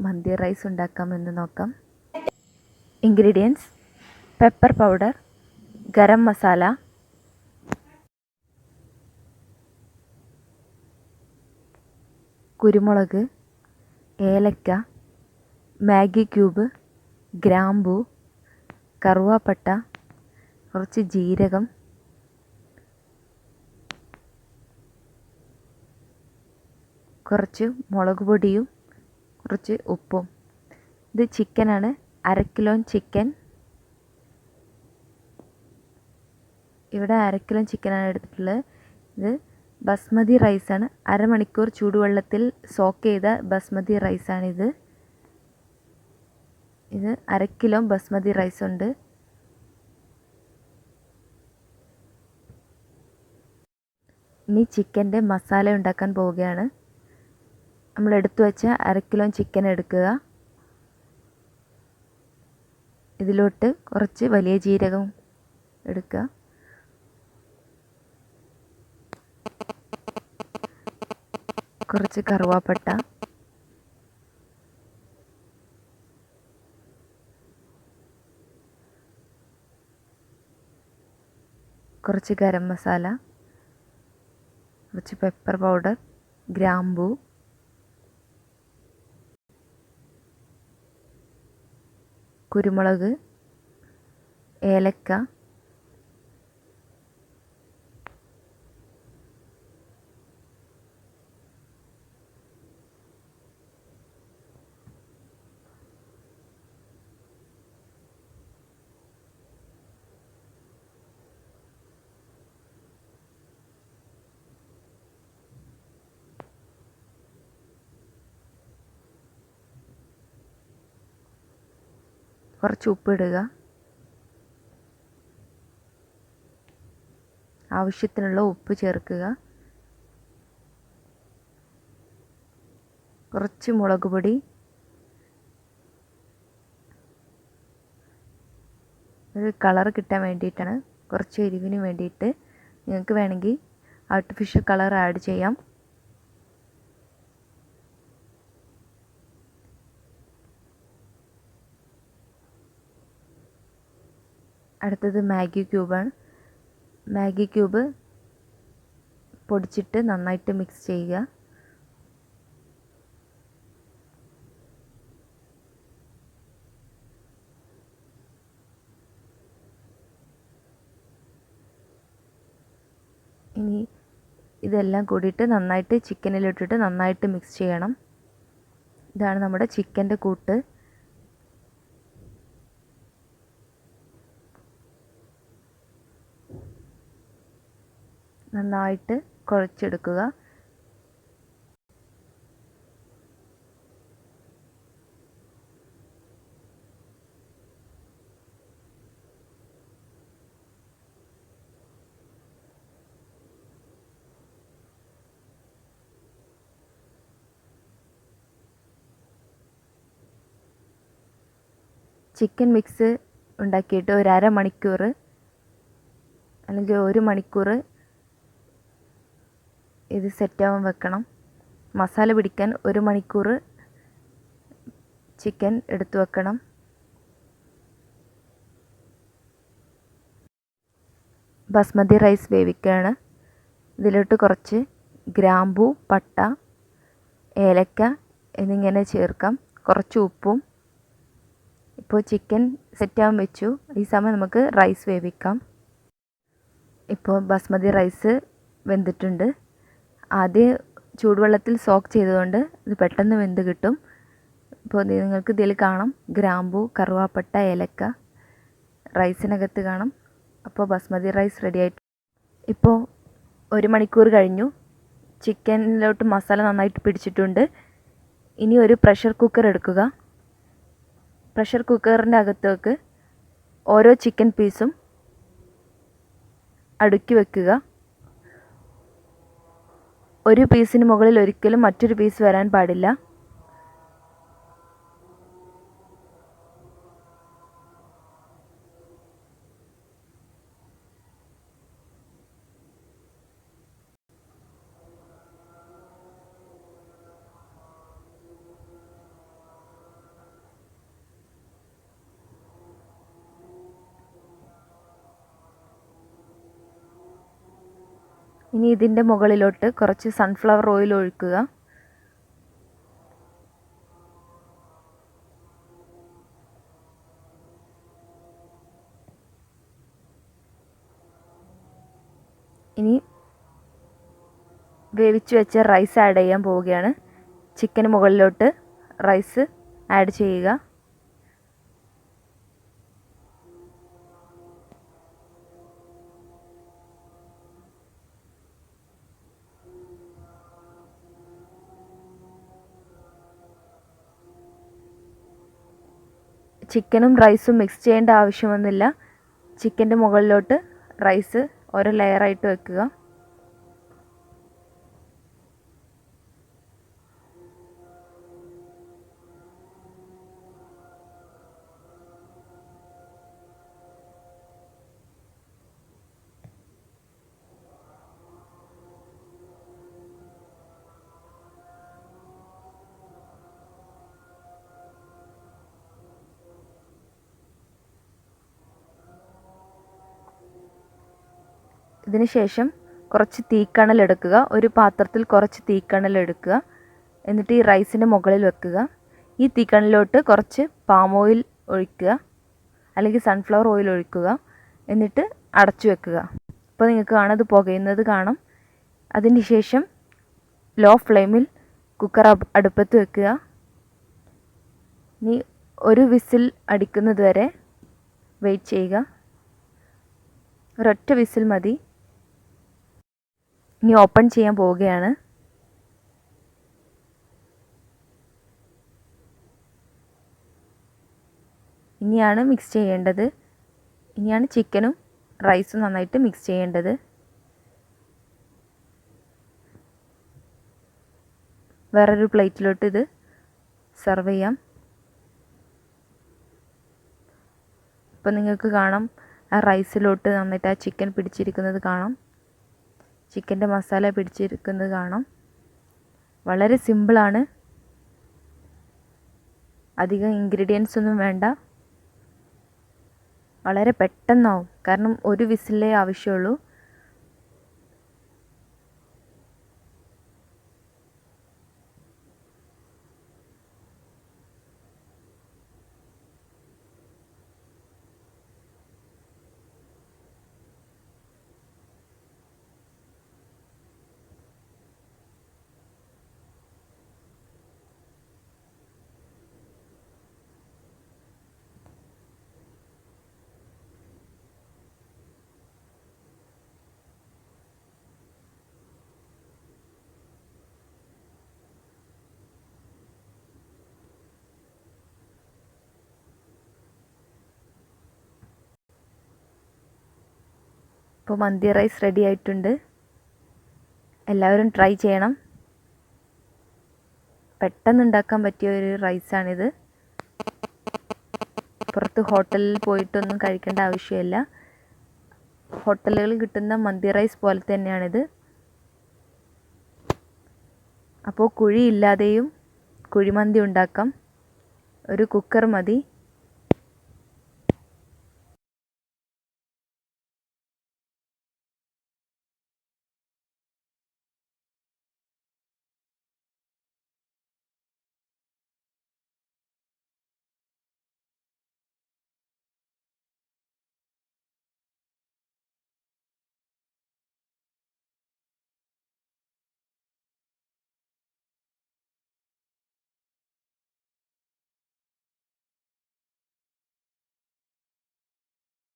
മന്തി rice ഉണ്ടാക്കാമെന്ന് നോക്കാം. Ingredients: pepper powder, garam masala, കുരുമുളക്, ഏലക്ക, മാഗി ക്യൂബ്, ഗ്രാമ്പൂ, കറുവാപ്പട്ട, കുറച്ച് ജീരകം, കുറച്ച് മുളക് പൊടിയും കുറച്ച് ഉപ്പും. ഇത് ചിക്കനാണ്, 1/2 കിലോ ചിക്കൻ. ഇവിടെ 1/2 കിലോ ചിക്കനാണ് എടുത്തിട്ടുള്ളത്. ഇത് ബസ്മതി റൈസാണ്, അരമണിക്കൂർ ചൂടുവെള്ളത്തിൽ സോക്ക് ചെയ്ത ബസ്മതി റൈസാണിത്. ഇത് 1/2 കിലോ ബസ്മതി റൈസ് ഉണ്ട്. ഇനി ചിക്കൻ്റെ മസാല ഉണ്ടാക്കാൻ പോവുകയാണ്. നമ്മൾ എടുത്തു വെച്ച 1/2 കിലോ ചിക്കൻ എടുക്കുക. ഇതിലോട്ട് കുറച്ച് വലിയ ജീരകം എടുക്കുക, കുറച്ച് കറുവാപ്പട്ട, കുറച്ച് ഗരം മസാല, കുറച്ച് പെപ്പർ പൗഡർ, ഗ്രാമ്പൂ, കുരുമുളക്, ഏലക്ക, കുറച്ച് ഉപ്പിടുക, ആവശ്യത്തിനുള്ള ഉപ്പ് ചേർക്കുക, കുറച്ച് മുളക് പൊടി, ഒരു കളർ കിട്ടാൻ വേണ്ടിയിട്ടാണ്, കുറച്ച് എരിവിന് വേണ്ടിയിട്ട്. നിങ്ങൾക്ക് വേണമെങ്കിൽ ആർട്ടിഫിഷ്യൽ കളർ ആഡ് ചെയ്യാം. അടുത്തത് മാഗി ക്യൂബാണ്. മാഗി ക്യൂബ് പൊടിച്ചിട്ട് നന്നായിട്ട് മിക്സ് ചെയ്യുക. ഇനി ഇതെല്ലാം കൂടിയിട്ട് നന്നായിട്ട് ചിക്കനിലിട്ടിട്ട് നന്നായിട്ട് മിക്സ് ചെയ്യണം. ഇതാണ് നമ്മുടെ ചിക്കൻ്റെ കൂട്ട്. നന്നായിട്ട് കുഴച്ചെടുക്കുക. ചിക്കൻ മിക്സ് ഉണ്ടാക്കിയിട്ട് ഒരു 1/2 മണിക്കൂർ അല്ലെങ്കിൽ 1 മണിക്കൂർ ഇത് സെറ്റാവാൻ വെക്കണം. മസാല പിടിക്കാൻ 1 മണിക്കൂർ ചിക്കൻ എടുത്തു വെക്കണം. ബസ്മതി റൈസ് വേവിക്കുകയാണ്. ഇതിലോട്ട് കുറച്ച് ഗ്രാമ്പൂ, പട്ട, ഏലക്ക എന്നിങ്ങനെ ചേർക്കാം. കുറച്ച് ഉപ്പും. ഇപ്പോൾ ചിക്കൻ സെറ്റാവാൻ വെച്ചു. ഈ സമയം നമുക്ക് റൈസ് വേവിക്കാം. ഇപ്പോൾ ബസ്മതി റൈസ് വെന്തിട്ടുണ്ട്. ആദ്യം ചൂടുവെള്ളത്തിൽ സോക്ക് ചെയ്തതുകൊണ്ട് ഇത് പെട്ടെന്ന് വെന്ത് കിട്ടും. ഇപ്പോൾ നിങ്ങൾക്ക് ഇതിൽ കാണാം ഗ്രാമ്പൂ, കറുവാപ്പട്ട, ഏലക്ക റൈസിനകത്ത് കാണാം. അപ്പോൾ ബസ്മതി റൈസ് റെഡി ആയിട്ട്. ഇപ്പോൾ 1 മണിക്കൂർ കഴിഞ്ഞു. ചിക്കനിലോട്ട് മസാല നന്നായിട്ട് പിടിച്ചിട്ടുണ്ട്. ഇനി ഒരു പ്രഷർ കുക്കർ എടുക്കുക. പ്രഷർ കുക്കറിൻ്റെ അകത്തേക്ക് ഓരോ ചിക്കൻ പീസും അടുക്കി വെക്കുക. ഒരു പീസിന് മുകളിൽ ഒരിക്കലും മറ്റൊരു പീസ് വരാൻ പാടില്ല. ഇനി ഇതിൻ്റെ മുകളിലോട്ട് കുറച്ച് സൺഫ്ലവർ ഓയിൽ ഒഴിക്കുക. ഇനി വേവിച്ച് വെച്ച റൈസ് ആഡ് ചെയ്യാൻ പോവുകയാണ്. ചിക്കന് മുകളിലോട്ട് റൈസ് ആഡ് ചെയ്യുക. ചിക്കനും റൈസും മിക്സ് ചെയ്യേണ്ട ആവശ്യമൊന്നുമില്ല. ചിക്കൻ്റെ മുകളിലോട്ട് റൈസ് ഓരോ ലെയറായിട്ട് വെക്കുക. ഇതിന് ശേഷം കുറച്ച് തീക്കണലെടുക്കുക. ഒരു പാത്രത്തിൽ കുറച്ച് തീക്കണലെടുക്കുക. എന്നിട്ട് ഈ റൈസിൻ്റെ മുകളിൽ വെക്കുക. ഈ തീക്കണലിലോട്ട് കുറച്ച് പാം ഓയിൽ ഒഴിക്കുക, അല്ലെങ്കിൽ സൺഫ്ലവർ ഓയിൽ ഒഴിക്കുക. എന്നിട്ട് അടച്ചു വെക്കുക. അപ്പോൾ നിങ്ങൾക്ക് കാണാം അത് പുകയുന്നത് കാണാം. അതിന് ശേഷം ലോ ഫ്ലെയിമിൽ കുക്കർ അടുപ്പത്ത് വെക്കുക. ഇനി ഒരു വിസിൽ അടിക്കുന്നത് വരെ വെയിറ്റ് ചെയ്യുക. ഒരൊറ്റ വിസിൽ മതി. ഇനി ഓപ്പൺ ചെയ്യാൻ പോവുകയാണ്. ഇനിയാണ് മിക്സ് ചെയ്യേണ്ടത്. ഇനിയാണ് ചിക്കനും റൈസും നന്നായിട്ട് മിക്സ് ചെയ്യേണ്ടത്. വേറൊരു പ്ലേറ്റിലോട്ട് ഇത് സെർവ് ചെയ്യാം. ഇപ്പം നിങ്ങൾക്ക് കാണാം ആ റൈസിലോട്ട് നന്നായിട്ട് ആ ചിക്കൻ പിടിച്ചിരിക്കുന്നത് കാണാം. ചിക്കൻ്റെ മസാല പിടിച്ചിരിക്കുന്നത് കാണാം. വളരെ സിമ്പിളാണ്. അധികം ഇൻഗ്രീഡിയൻസ് ഒന്നും വേണ്ട. വളരെ പെട്ടെന്നാവും. കാരണം ഒരു വിസിലേ ആവശ്യമുള്ളൂ. ഇപ്പോൾ മന്തി റൈസ് റെഡി ആയിട്ടുണ്ട്. എല്ലാവരും ട്രൈ ചെയ്യണം. പെട്ടെന്ന് ഉണ്ടാക്കാൻ പറ്റിയ ഒരു റൈസാണിത്. പുറത്ത് ഹോട്ടലിൽ പോയിട്ടൊന്നും കഴിക്കേണ്ട ആവശ്യമില്ല. ഹോട്ടലുകളിൽ കിട്ടുന്ന മന്തി റൈസ് പോലെ തന്നെയാണിത്. അപ്പോൾ കുഴിയില്ലാതെയും കുഴിമന്തി ഉണ്ടാക്കാം. ഒരു കുക്കർ മതി.